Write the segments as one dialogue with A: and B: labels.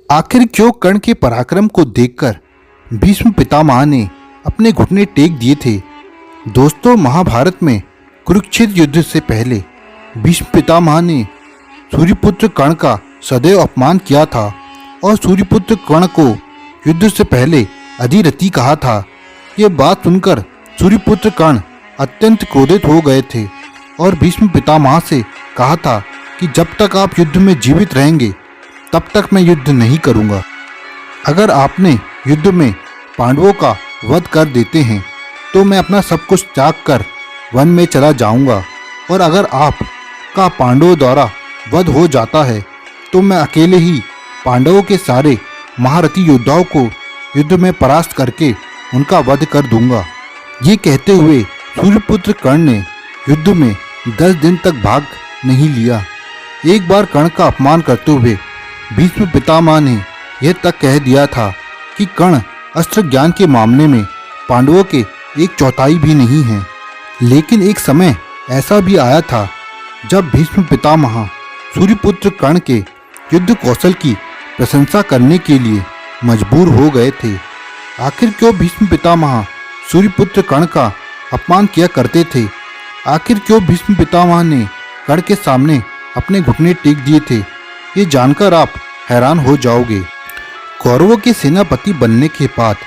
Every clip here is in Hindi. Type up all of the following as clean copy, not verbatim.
A: आखिर क्यों कर्ण के पराक्रम को देखकर भीष्म पितामह ने अपने घुटने टेक दिए थे। दोस्तों, महाभारत में कुरुक्षेत्र युद्ध से पहले भीष्म पितामह ने सूर्यपुत्र कर्ण का सदैव अपमान किया था और सूर्यपुत्र कर्ण को युद्ध से पहले अधिरथी कहा था। ये बात सुनकर सूर्यपुत्र कर्ण अत्यंत क्रोधित हो गए थे और भीष्म पितामह से कहा था कि जब तक आप युद्ध में जीवित रहेंगे तब तक मैं युद्ध नहीं करूंगा। अगर आपने युद्ध में पांडवों का वध कर देते हैं तो मैं अपना सब कुछ त्याग कर वन में चला जाऊंगा, और अगर आपका पांडवों द्वारा वध हो जाता है तो मैं अकेले ही पांडवों के सारे महारथी योद्धाओं को युद्ध में परास्त करके उनका वध कर दूंगा। ये कहते हुए सूर्यपुत्र कर्ण ने युद्ध में 10 दिन तक भाग नहीं लिया। एक बार कर्ण का अपमान करते हुए भीष्म पितामह ने यह तक कह दिया था कि कर्ण अस्त्र ज्ञान के मामले में पांडवों के 1/4 भी नहीं है। लेकिन एक समय ऐसा भी आया था जब भीष्म पितामह सूर्यपुत्र कर्ण के युद्ध कौशल की प्रशंसा करने के लिए मजबूर हो गए थे। आखिर क्यों भीष्म पितामह सूर्यपुत्र कर्ण का अपमान किया करते थे? आखिर क्यों भीष्म पितामह ने कर्ण के सामने अपने घुटने टेक दिए थे? ये जानकर आप हैरान हो जाओगे। कौरवों के सेनापति बनने के बाद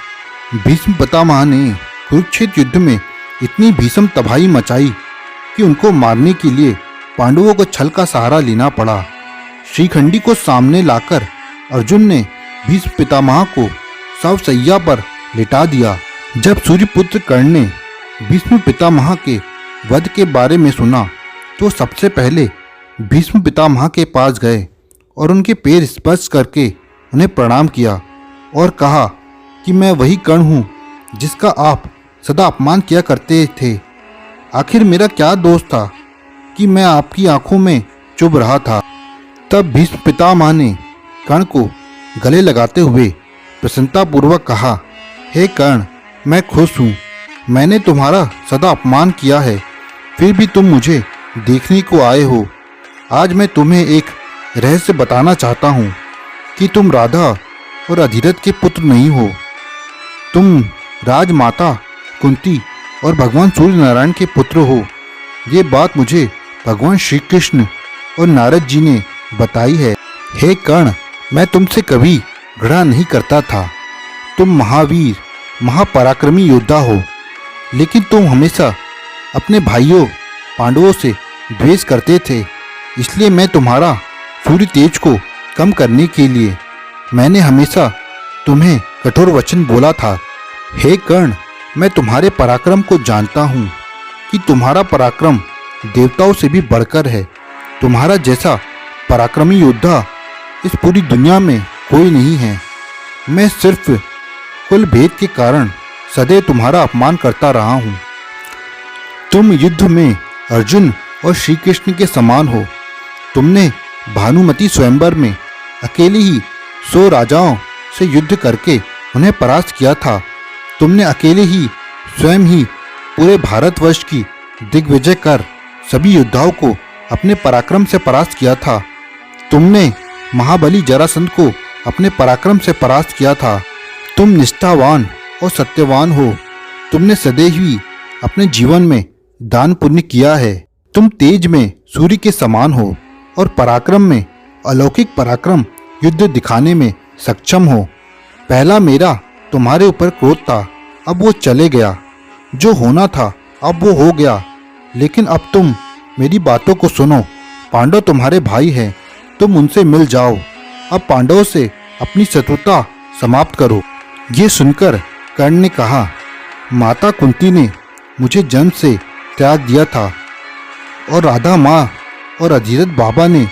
A: भीष्म पितामह ने कुरुक्षेत्र युद्ध में इतनी भीषण तबाही मचाई कि उनको मारने के लिए पांडवों को छल का सहारा लेना पड़ा। श्रीखंडी को सामने लाकर अर्जुन ने भीष्म पितामह को शवशैया पर लिटा दिया। जब सूर्यपुत्र कर्ण ने भीष्म पितामह के वध के बारे में सुना तो सबसे पहले भीष्म पितामह के पास गए और उनके पैर स्पर्श करके उन्हें प्रणाम किया और कहा कि मैं वही कर्ण हूँ जिसका आप सदा अपमान किया करते थे। आखिर मेरा क्या दोष था कि मैं आपकी आंखों में चुभ रहा था। तब भीष्म पितामह ने कर्ण को गले लगाते हुए प्रसन्नतापूर्वक कहा, हे कर्ण, मैं खुश हूँ। मैंने तुम्हारा सदा अपमान किया है, फिर भी तुम मुझे देखने को आए हो। आज मैं तुम्हें एक रहस्य बताना चाहता हूँ कि तुम राधा और अधिरथ के पुत्र नहीं हो। तुम राजमाता कुंती और भगवान सूर्य नारायण के पुत्र हो। ये बात मुझे भगवान श्री कृष्ण और नारद जी ने बताई है। हे कर्ण, मैं तुमसे कभी घृणा नहीं करता था। तुम महावीर महापराक्रमी योद्धा हो, लेकिन तुम हमेशा अपने भाइयों पांडवों से द्वेष करते थे। इसलिए मैं तुम्हारा सूर्य तेज को कम करने के लिए मैंने हमेशा तुम्हें कठोर वचन बोला था। हे कर्ण, मैं तुम्हारे पराक्रम को जानता हूँ कि तुम्हारा पराक्रम देवताओं से भी बढ़कर है। तुम्हारा जैसा पराक्रमी योद्धा इस पूरी दुनिया में कोई नहीं है। मैं सिर्फ कुल भेद के कारण सदैव तुम्हारा अपमान करता रहा हूँ। तुम युद्ध में अर्जुन और श्री कृष्ण के समान हो। तुमने भानुमति स्वयंवर में अकेले ही 100 राजाओं से युद्ध करके उन्हें परास्त किया था। तुमने अकेले ही स्वयं ही पूरे भारतवर्ष की दिग्विजय कर सभी योद्धाओं को अपने पराक्रम से परास्त किया था। तुमने महाबली जरासंध को अपने पराक्रम से परास्त किया था। तुम निष्ठावान और सत्यवान हो। तुमने सदैव ही अपने जीवन में दान पुण्य किया है। तुम तेज में सूर्य के समान हो और पराक्रम में अलौकिक पराक्रम युद्ध दिखाने में सक्षम हो। पहला मेरा तुम्हारे ऊपर क्रोध था, अब वो चले गया। जो होना था अब वो हो गया। लेकिन अब तुम मेरी बातों को सुनो। पांडव तुम्हारे भाई हैं, तुम उनसे मिल जाओ। अब पांडवों से अपनी शत्रुता समाप्त करो। ये सुनकर कर्ण ने कहा, माता कुंती ने मुझे जन्म से त्याग दिया था और राधा माँ और अधिरथ बाबा ने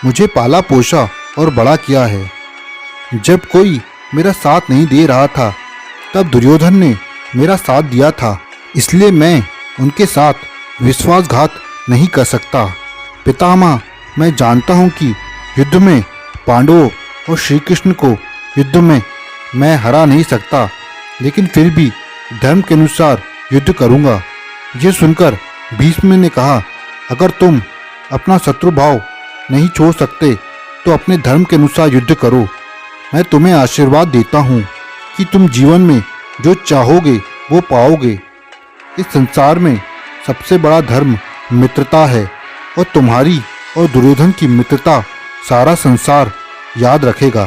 A: मुझे पाला पोसा और बड़ा किया है। जब कोई मेरा साथ नहीं दे रहा था तब दुर्योधन ने मेरा साथ दिया था। इसलिए मैं उनके साथ विश्वासघात नहीं कर सकता। पितामह, मैं जानता हूँ कि युद्ध में पांडवों और श्री कृष्ण को युद्ध में मैं हरा नहीं सकता, लेकिन फिर भी धर्म के अनुसार युद्ध करूँगा। यह सुनकर भीष्म ने कहा, अगर तुम अपना शत्रु भाव नहीं छोड़ सकते तो अपने धर्म के अनुसार युद्ध करो। मैं तुम्हें आशीर्वाद देता हूँ कि तुम जीवन में जो चाहोगे वो पाओगे। इस संसार में सबसे बड़ा धर्म मित्रता है और तुम्हारी और दुर्योधन की मित्रता सारा संसार याद रखेगा।